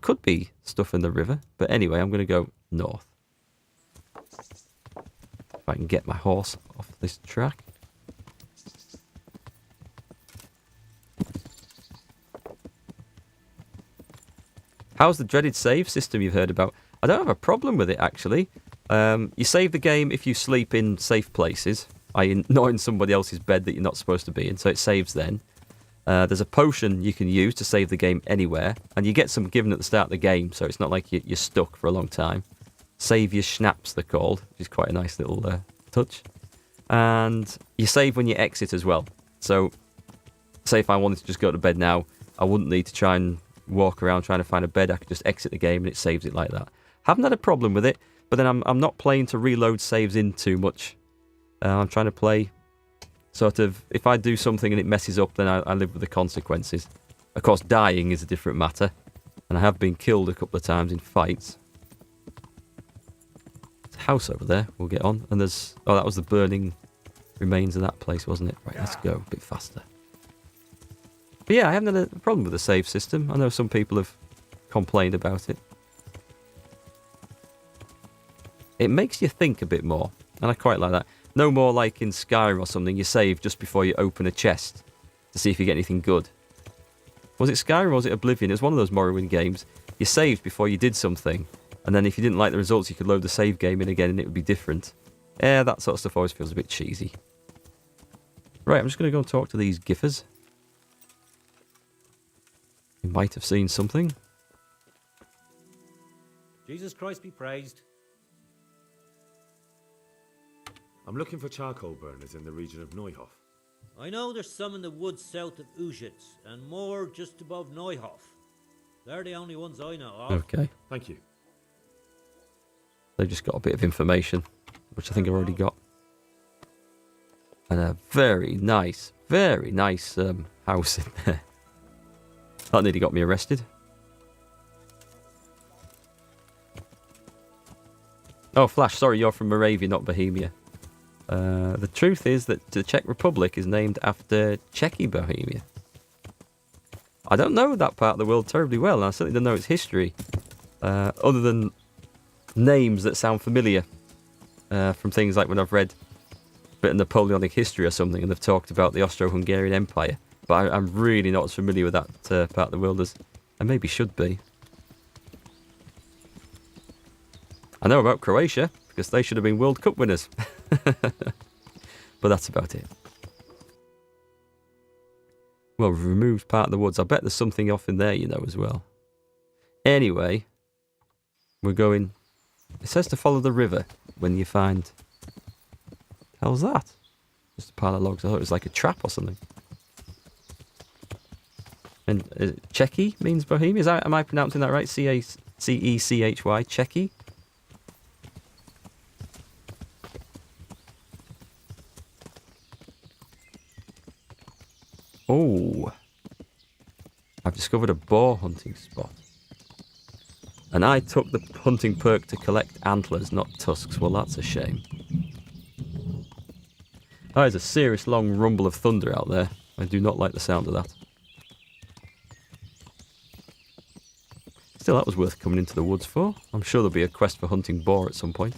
could be stuff in the river. But anyway, I'm going to go north. If I can get my horse off this track. How's the dreaded save system you've heard about? I don't have a problem with it, actually. You save the game if you sleep in safe places, i.e. not in somebody else's bed that you're not supposed to be in, so it saves then. There's a potion you can use to save the game anywhere, and you get some given at the start of the game, so it's not like you're stuck for a long time. Save your schnapps, they're called, which is quite a nice little touch. And you save when you exit as well. So, say if I wanted to just go to bed now, I wouldn't need to try and walk around trying to find a bed. I could just exit the game and it saves it like that. Haven't had a problem with it, but then I'm not playing to reload saves in too much. I'm trying to play sort of, if I do something and it messes up, then I live with the consequences. Of course, dying is a different matter, and I have been killed a couple of times in fights. There's a house over there, we'll get on, and there's, oh, that was the burning remains of that place, wasn't it? Right, let's go a bit faster. But yeah, I haven't had a problem with the save system. I know some people have complained about it. It makes you think a bit more, and I quite like that. No more like in Skyrim or something, you save just before you open a chest to see if you get anything good. Was it Skyrim or was it Oblivion? It was one of those Morrowind games. You saved before you did something, and then if you didn't like the results, you could load the save game in again and it would be different. Yeah, that sort of stuff always feels a bit cheesy. Right, I'm just going to go and talk to these giffers. You might have seen something. Jesus Christ be praised. I'm looking for charcoal burners in the region of Neuhof. I know there's some in the woods south of Uschitz, and more just above Neuhof. They're the only ones I know of. Okay. Thank you. They've just got a bit of information, which I think I've already got. And a very nice house in there. That nearly got me arrested. Oh, Flash, sorry, you're from Moravia, not Bohemia. The truth is that the Czech Republic is named after Czechoslovakia. I don't know that part of the world terribly well, and I certainly don't know its history. Other than names that sound familiar from things like when I've read a bit of Napoleonic history or something, and they've talked about the Austro-Hungarian Empire. But I'm really not as familiar with that part of the world as I maybe should be. I know about Croatia, because they should have been World Cup winners. But that's about it. Well, we've removed part of the woods. I bet there's something off in there, you know, as well. Anyway, we're going... It says to follow the river when you find... How's that? Just a pile of logs. I thought it was like a trap or something. And Czechy means Bohemia? Am I pronouncing that right? C-A-C-E-C-H-Y, Czechy? Oh. I've discovered a boar hunting spot. And I took the hunting perk to collect antlers, not tusks. Well, that's a shame. That is a serious long rumble of thunder out there. I do not like the sound of that. Still, that was worth coming into the woods for. I'm sure there'll be a quest for hunting boar at some point.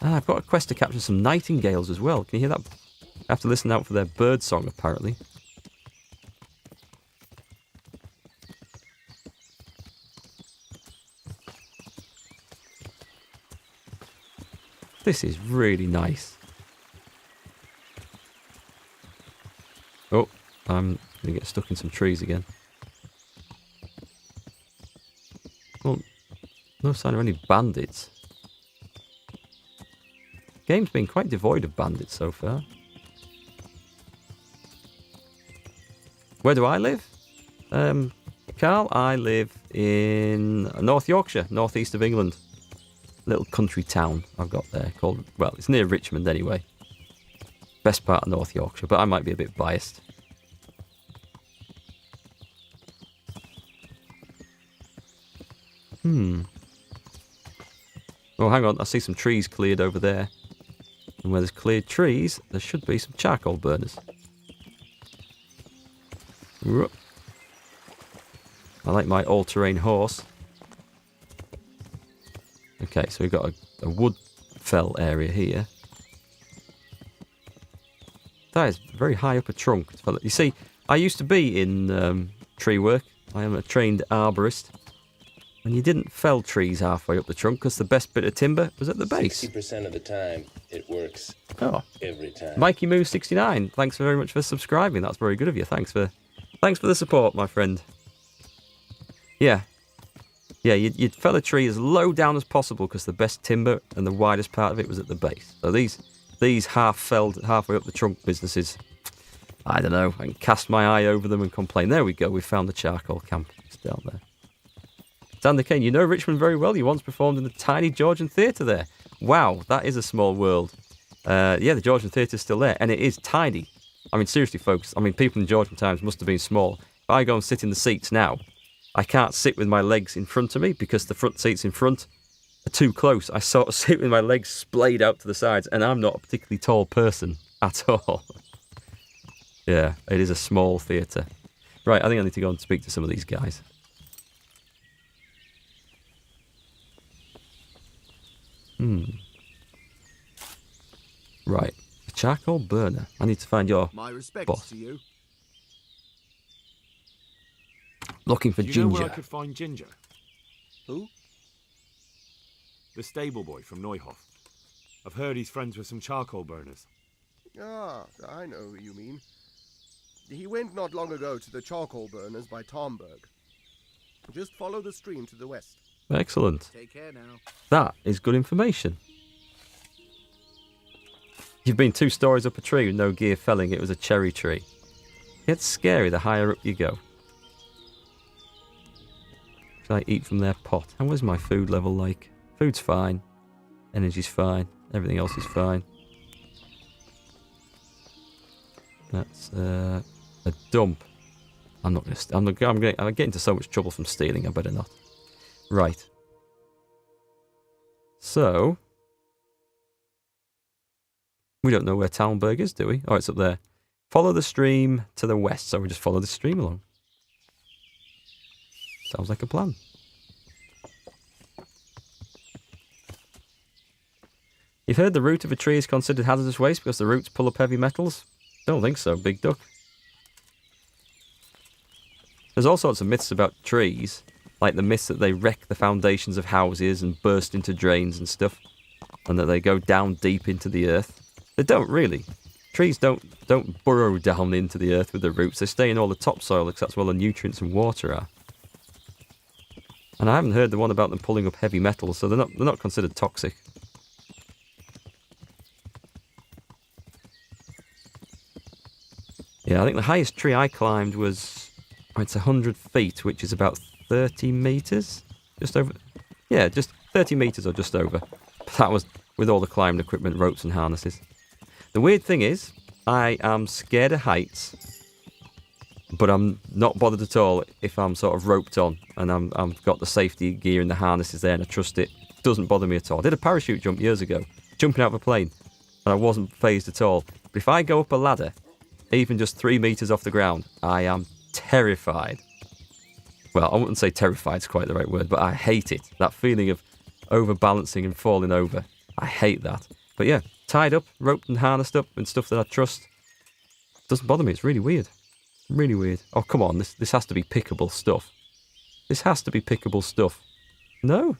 Ah, I've got a quest to capture some nightingales as well. Can you hear that? I have to listen out for their bird song, apparently. This is really nice. Oh, I'm going to get stuck in some trees again. Well, no sign of any bandits. Game's been quite devoid of bandits so far. Where do I live? Carl, I live in North Yorkshire, northeast of England. Little country town I've got there called, well, it's near Richmond anyway. Best part of North Yorkshire, but I might be a bit biased. Oh, hang on, I see some trees cleared over there. And where there's cleared trees, there should be some charcoal burners. I like my all-terrain horse. Okay, so we've got a wood fell area here. That is very high up a trunk. You see, I used to be in tree work. I am a trained arborist. And you didn't fell trees halfway up the trunk because the best bit of timber was at the base. 60% of the time, it works. Oh. Every time. Mikey Moo 69, thanks very much for subscribing. That's very good of you. Thanks for the support, my friend. Yeah. Yeah, you'd fell a tree as low down as possible because the best timber and the widest part of it was at the base. So these half-felled, halfway up the trunk businesses, I don't know. I can cast my eye over them and complain. There we go. We found the charcoal camp. It's down there. Sander Kane, you know Richmond very well. You once performed in the tiny Georgian Theatre there. Wow, that is a small world. Yeah, the Georgian Theatre is still there, and it is tiny. I mean, seriously, folks. I mean, people in Georgian times must have been small. If I go and sit in the seats now, I can't sit with my legs in front of me because the front seats in front are too close. I sort of sit with my legs splayed out to the sides, and I'm not a particularly tall person at all. Yeah, it is a small theatre. Right, I think I need to go and speak to some of these guys. Right, a charcoal burner. I need to find your My respects boss. to you. Looking for Do you know where I Ginger. could find Ginger? Who? The stable boy from Neuhof. I've heard he's friends with some charcoal burners. Ah, I know who you mean. He went not long ago to the charcoal burners by Tomberg. Just follow the stream to the west. Excellent. Take care now. That is good information. You've been 2 stories up a tree with no gear felling. It was a cherry tree. It gets scary the higher up you go. Should I eat from their pot? And what's my food level like? Food's fine. Energy's fine. Everything else is fine. That's a dump. I'm not gonna. I'm getting into so much trouble from stealing. I better not. Right. So we don't know where Talmberg is, do we? Oh, it's up there. Follow the stream to the west. So we just follow the stream along. Sounds like a plan. You've heard the root of a tree is considered hazardous waste because the roots pull up heavy metals? Don't think so, Big Duck. There's all sorts of myths about trees, like the myths that they wreck the foundations of houses and burst into drains and stuff, and that they go down deep into the earth. They don't really. Trees don't burrow down into the earth with their roots. They stay in all the topsoil because that's where the nutrients and water are. And I haven't heard the one about them pulling up heavy metals, so they're not considered toxic. Yeah, I think the highest tree I climbed was, it's 100 feet, which is about 30 metres? Just over, yeah, just 30 metres or just over. But that was with all the climbing equipment, ropes and harnesses. The weird thing is, I am scared of heights, but I'm not bothered at all if I'm sort of roped on and I've got the safety gear and the harnesses there and I trust it. It doesn't bother me at all. I did a parachute jump years ago, jumping out of a plane, and I wasn't phased at all. But if I go up a ladder, even just 3 metres off the ground, I am terrified. Well, I wouldn't say terrified is quite the right word, but I hate it. That feeling of overbalancing and falling over. I hate that. But yeah, tied up, roped and harnessed up and stuff that I trust. Doesn't bother me. It's really weird. Really weird. Oh, come on. This has to be pickable stuff. This has to be pickable stuff. No.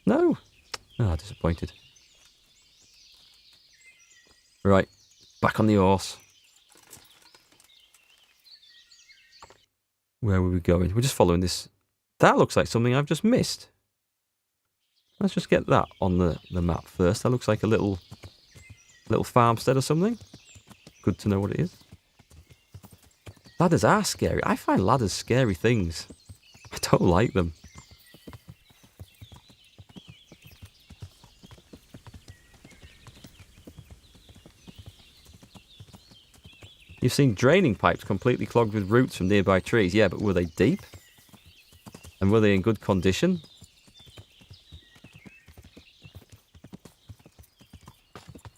No. Ah, disappointed. Right. Back on the horse. Where were we going? We're just following this. That looks like something I've just missed. Let's just get that on the map first. That looks like a little farmstead or something. Good to know what it is. Ladders are scary. I find ladders scary things. I don't like them. You've seen draining pipes completely clogged with roots from nearby trees. Yeah, but were they deep? And were they in good condition?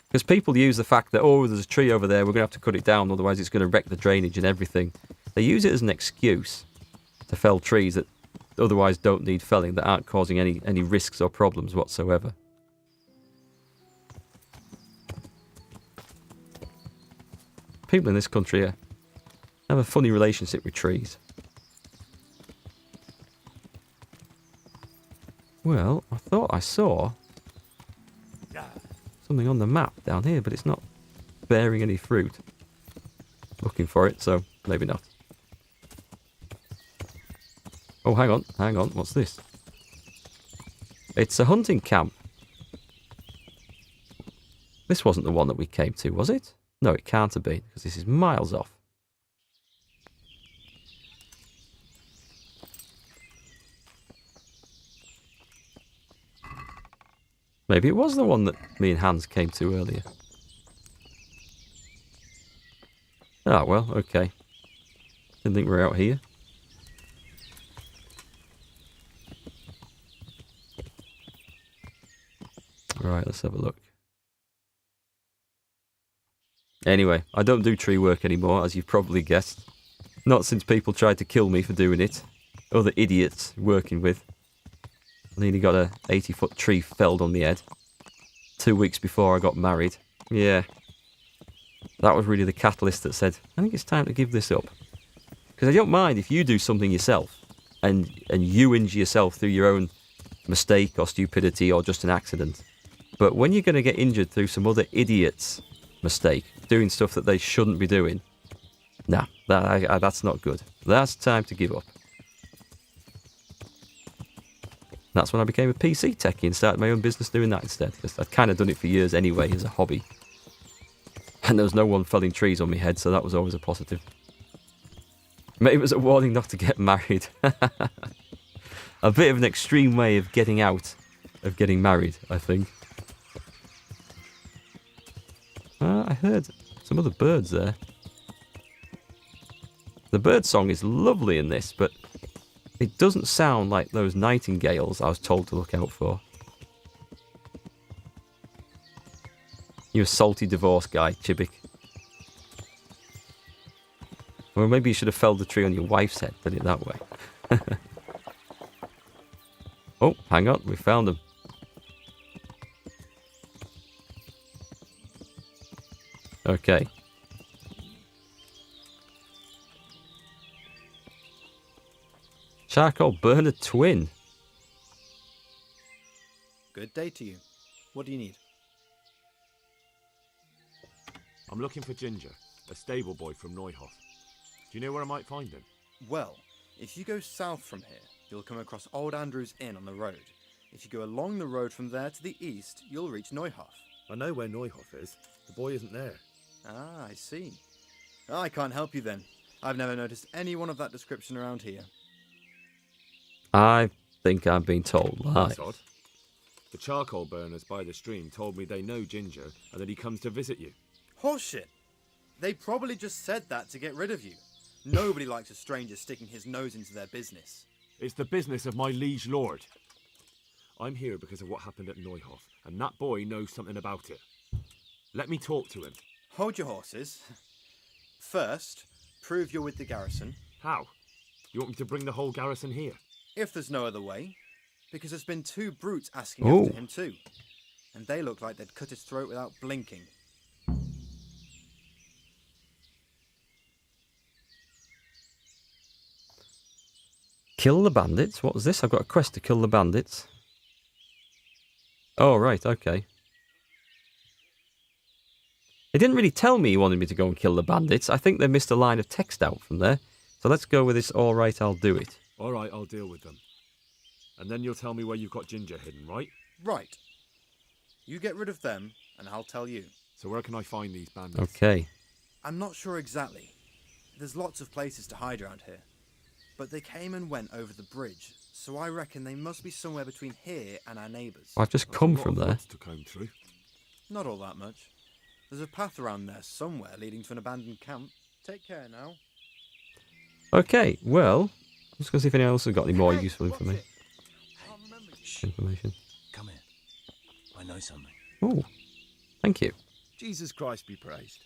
Because people use the fact that, oh, there's a tree over there, we're going to have to cut it down, otherwise it's going to wreck the drainage and everything. They use it as an excuse. to fell trees that otherwise don't need felling, that aren't causing any risks or problems whatsoever. People in this country have a funny relationship with trees. Well, I thought I saw something on the map down here, but it's not bearing any fruit. Looking for it, so maybe not. Oh, hang on, what's this? It's a hunting camp. This wasn't the one that we came to, was it? No, it can't have been, because this is miles off. Maybe it was the one that me and Hans came to earlier. Ah, well, okay. Didn't think we were out here. Right, let's have a look. Anyway, I don't do tree work anymore, as you've probably guessed. Not since people tried to kill me for doing it. Other idiots working with. I nearly got a 80-foot tree felled on the head. 2 weeks before I got married. Yeah. That was really the catalyst that said, I think it's time to give this up. Because I don't mind if you do something yourself, and you injure yourself through your own mistake or stupidity or just an accident. But when you're going to get injured through some other idiot's mistake, doing stuff that they shouldn't be doing, nah, that's not good. That's time to give up. That's when I became a PC techie and started my own business doing that instead. Because I'd kind of done it for years anyway as a hobby. And there was no one felling trees on my head, so that was always a positive. Maybe it was a warning not to get married. A bit of an extreme way of getting out of getting married, I think. I heard some other birds there. The bird song is lovely in this, but it doesn't sound like those nightingales I was told to look out for. You a salty divorce guy, Chibik. Or maybe you should have felled the tree on your wife's head, put it that way. Oh, hang on, we found them. Okay. Charcoal burner twin. Good day to you. What do you need? I'm looking for Ginger, a stable boy from Neuhof. Do you know where I might find him? Well, if you go south from here, you'll come across Old Andrew's Inn on the road. If you go along the road from there to the east, you'll reach Neuhof. I know where Neuhof is. The boy isn't there. Ah, I see. I can't help you then. I've never noticed anyone of that description around here. I think I've been told lies. That's odd. The charcoal burners by the stream told me they know Ginger and that he comes to visit you. Horseshit! They probably just said that to get rid of you. Nobody likes a stranger sticking his nose into their business. It's the business of my liege lord. I'm here because of what happened at Neuhof, and that boy knows something about it. Let me talk to him. Hold your horses. First, prove you're with the garrison. How? You want me to bring the whole garrison here? If there's no other way. Because there's been 2 brutes asking Ooh. after him too. And they look like they'd cut his throat without blinking. Kill the bandits? What was this? I've got a quest to kill the bandits. Oh, right, okay. They didn't really tell me he wanted me to go and kill the bandits. I think they missed a line of text out from there. So let's go with this, all right, I'll do it. All right, I'll deal with them. And then you'll tell me where you've got Ginger hidden, right? Right. You get rid of them, and I'll tell you. So where can I find these bandits? Okay. I'm not sure exactly. There's lots of places to hide around here. But they came and went over the bridge, so I reckon they must be somewhere between here and our neighbours. I've just That's come a lot from of there. woods to comb through. Not all that much. There's a path around there somewhere leading to an abandoned camp. Take care now. Okay, well, I'm just going to see if anyone else has got any more useful information. Come here. I know something. Oh, thank you. Jesus Christ be praised.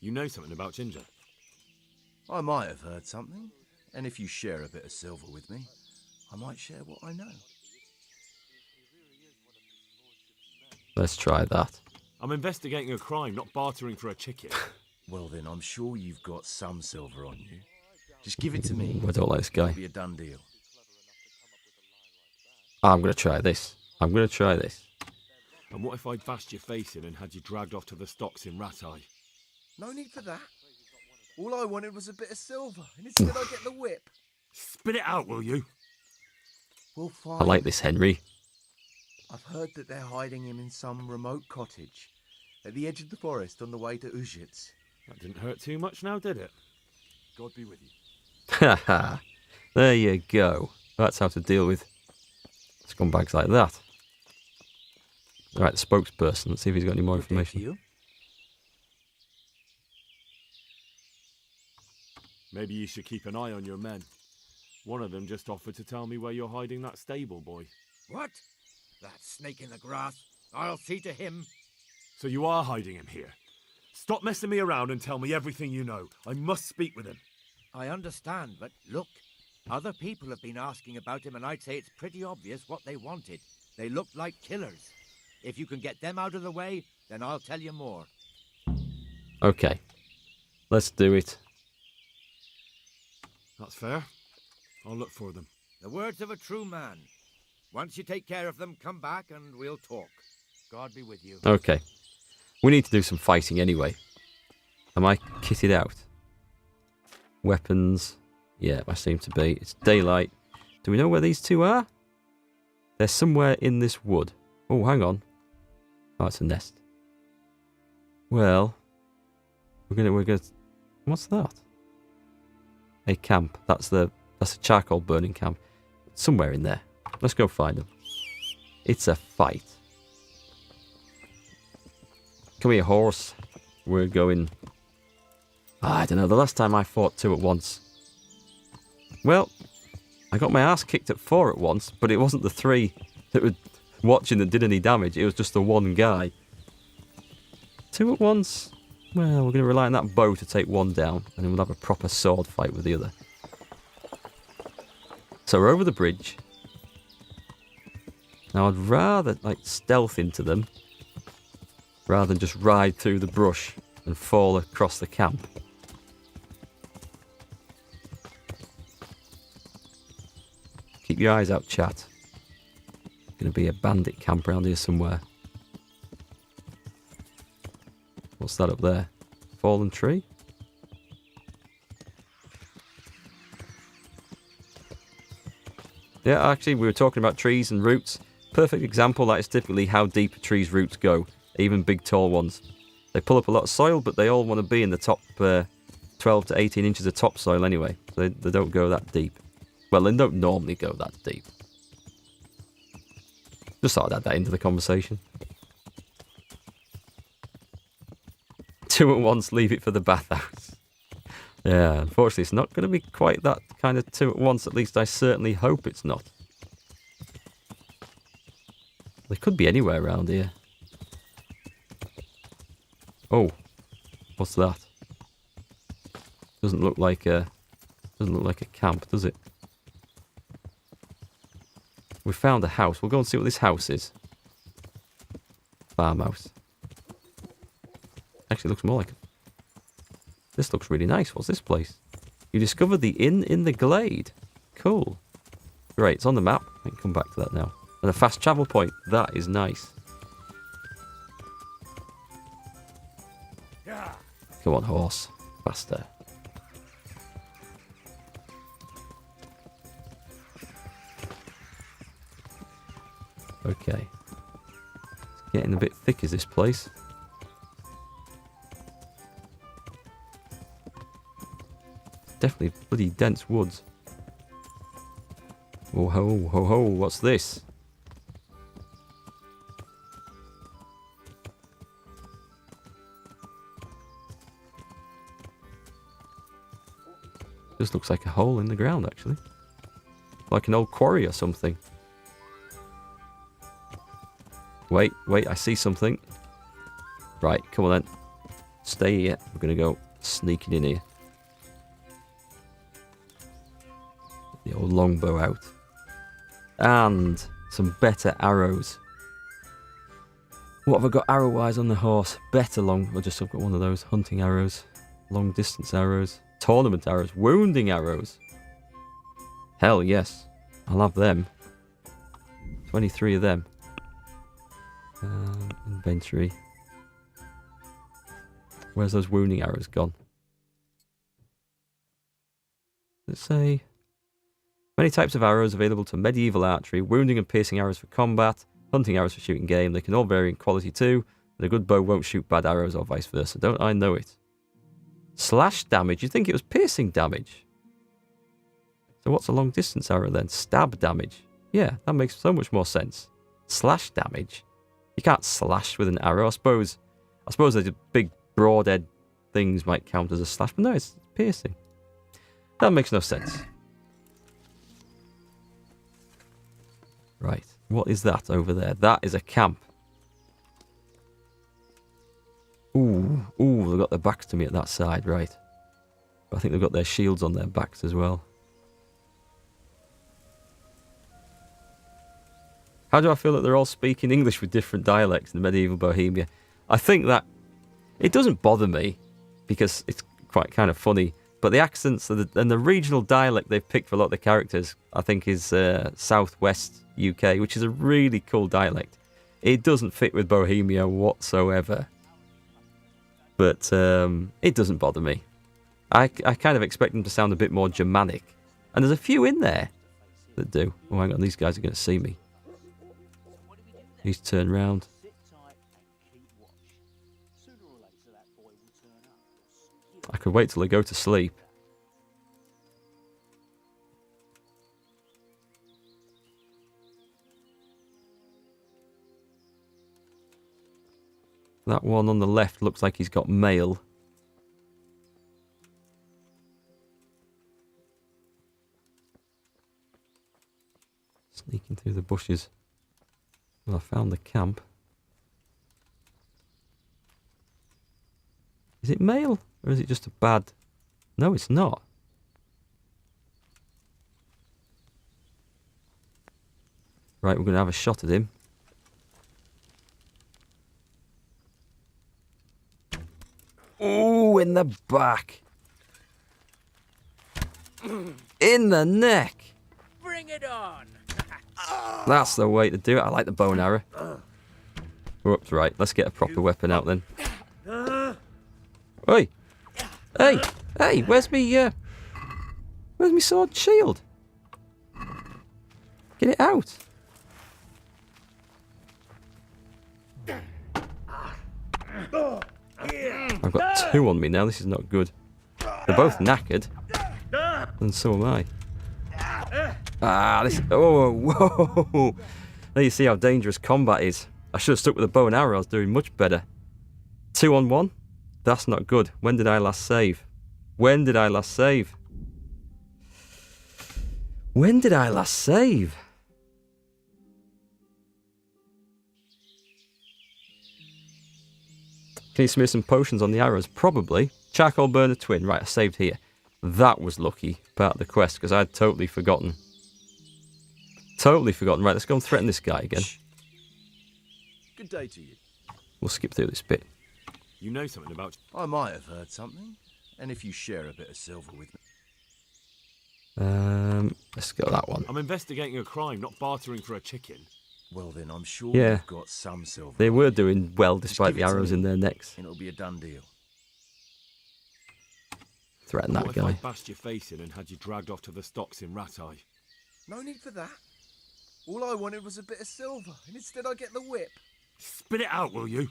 You know something about Ginger? I might have heard something, and if you share a bit of silver with me, I might share what I know. Let's try that. I'm investigating a crime, not bartering for a chicken. Well then, I'm sure you've got some silver on you. Just give it to me. I don't like this guy. It'll be a done deal. I'm going to try this. I'm going to try this. And what if I'd bashed your face in and had you dragged off to the stocks in Rat Eye? No need for that. All I wanted was a bit of silver, and instead I get the whip. Spit it out, will you? We'll find. I like this, Henry. I've heard that they're hiding him in some remote cottage at the edge of the forest on the way to Uzhitz. That didn't hurt too much now, did it? God be with you. Haha. There you go. That's how to deal with scumbags like that. Right, the spokesperson. Let's see if he's got any more information. Maybe you should keep an eye on your men. One of them just offered to tell me where you're hiding that stable boy. What? That snake in the grass? I'll see to him. So you are hiding him here. Stop messing me around and tell me everything you know. I must speak with him. I understand, but look. Other people have been asking about him, and I'd say it's pretty obvious what they wanted. They looked like killers. If you can get them out of the way, then I'll tell you more. Okay. Let's do it. That's fair. I'll look for them. The words of a true man. Once you take care of them, come back and we'll talk. God be with you. Okay. We need to do some fighting anyway. Am I kitted out? Weapons. Yeah, I seem to be. It's daylight. Do we know where these two are? They're somewhere in this wood. Oh, hang on. Oh, it's a nest. Well, we're gonna. What's that? A camp. That's a charcoal burning camp. Somewhere in there. Let's go find them. It's a fight. Come here, horse. We're going. I don't know. The last time I fought two at once. Well, I got my ass kicked at 4 at once, but it wasn't the 3 that were watching that did any damage. It was just the one guy. 2 at once? Well, we're going to rely on that bow to take one down, and then we'll have a proper sword fight with the other. So we're over the bridge. Now I'd rather stealth into them, rather than just ride through the brush and fall across the camp. Keep your eyes out, chat. Gonna be a bandit camp around here somewhere. What's that up there? Fallen tree? Yeah, actually, we were talking about trees and roots. Perfect example, that is typically how deep a tree's roots go, even big tall ones. They pull up a lot of soil, but they all want to be in the top 12 to 18 inches of topsoil anyway. They don't go that deep. Well, they don't normally go that deep. Just thought I'd add that into the conversation. 2 at once, leave it for the bathhouse. Yeah, unfortunately, it's not going to be quite that kind of 2 at once. At least I certainly hope it's not. They could be anywhere around here. Oh, what's that? Doesn't look like a camp, does it? We found a house. We'll go and see what this house is. Farmhouse. Actually, it looks more like. This looks really nice. What's this place? You discovered the inn in the glade. Cool. Great, it's on the map. I can come back to that now. And a fast travel point. That is nice. Come on, horse. Faster. Okay. It's getting a bit thick, is this place? Definitely bloody dense woods. Oh ho ho ho, what's this? This looks like a hole in the ground, actually. Like an old quarry or something. Wait, I see something. Right, come on then. Stay here. We're going to go sneaking in here. the old longbow out. And some better arrows. What have I got arrow-wise on the horse? Better long... I've got one of those. Hunting arrows. Long distance arrows. Tournament arrows. Wounding arrows. Hell yes. I'll have them. 23 of them. Inventory. Where's those wounding arrows gone? Let's say... Many types of arrows available to medieval archery. Wounding and piercing arrows for combat. Hunting arrows for shooting game. They can all vary in quality too. But a good bow won't shoot bad arrows or vice versa. Don't I know it? Slash damage. You'd think it was piercing damage. So what's a long distance arrow then? Stab damage. Yeah, that makes so much more sense. Slash damage. You can't slash with an arrow. I suppose the big broadhead things might count as a slash, but no, it's piercing. That makes no sense. Right, what is that over there? That is a camp. Ooh, they've got their backs to me at that side, right. But I think they've got their shields on their backs as well. How do I feel that they're all speaking English with different dialects in medieval Bohemia? I think that it doesn't bother me because it's quite kind of funny. But the accents and the regional dialect they've picked for a lot of the characters, I think, is Southwest UK, which is a really cool dialect. It doesn't fit with Bohemia whatsoever. But it doesn't bother me. I kind of expect them to sound a bit more Germanic. And there's a few in there that do. Oh, hang on, these guys are going to see me. He's turned round. I could wait till they go to sleep. That one on the left looks like he's got mail. Sneaking through the bushes. Well, I found the camp. Is it mail? Or is it just a bad... No, it's not. Right, we're going to have a shot at him. Ooh, in the back. In the neck. Bring it on! That's the way to do it. I like the bow and arrow. Whoops, right. Let's get a proper weapon out then. Oi! Hey! Where's me sword and shield? Get it out! I've got two on me now. This is not good. They're both knackered, and so am I. This. Oh, whoa! There you see how dangerous combat is. I should have stuck with the bow and arrow. I was doing much better. 2 on 1. That's not good. When did I last save? When did I last save? When did I last save? Can you smear some potions on the arrows? Probably. Charcoal burner twin. Right, I saved here. That was lucky. Part of the quest, because I'd totally forgotten. Totally forgotten. Right, let's go and threaten this guy again. Good day to you. We'll skip through this bit. You know something about... I might have heard something. And if you share a bit of silver with me... Let's go that one. I'm investigating a crime, not bartering for a chicken. Well then, I'm sure Yeah. you've got some silver. They were doing well despite give the it to arrows me. in their necks. And it'll be a done deal. Threaten What that if I guy. bashed your face in and had you dragged off to the stocks in Rat Eye? No need for that. All I wanted was a bit of silver, and instead I get the whip. Spit it out, will you?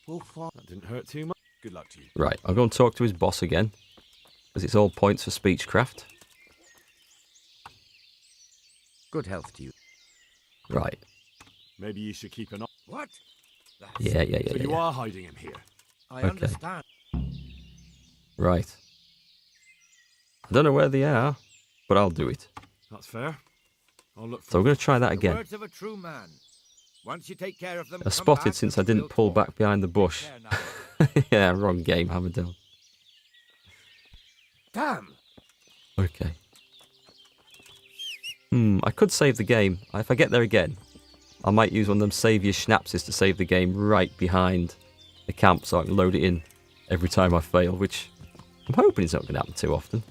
Well, fine. That didn't hurt too much. Good luck to you. Right, I'll go and talk to his boss again. Because it's all points for speechcraft. Good health to you. Right. Maybe you should keep an eye. What? That's Yeah. So you are hiding him here. I Okay. understand. Right. I don't know where they are, but I'll do it. That's fair. I'll look for So we're going to try that The again. words of a true man. Once you take care of them, I come spotted back since and I didn't we'll pull talk. back behind the bush. There now. Yeah, wrong game, Hammerdale. Damn! Okay. I could save the game. If I get there again, I might use one of them save your schnapses to save the game right behind the camp so I can load it in every time I fail, which I'm hoping it's not going to happen too often.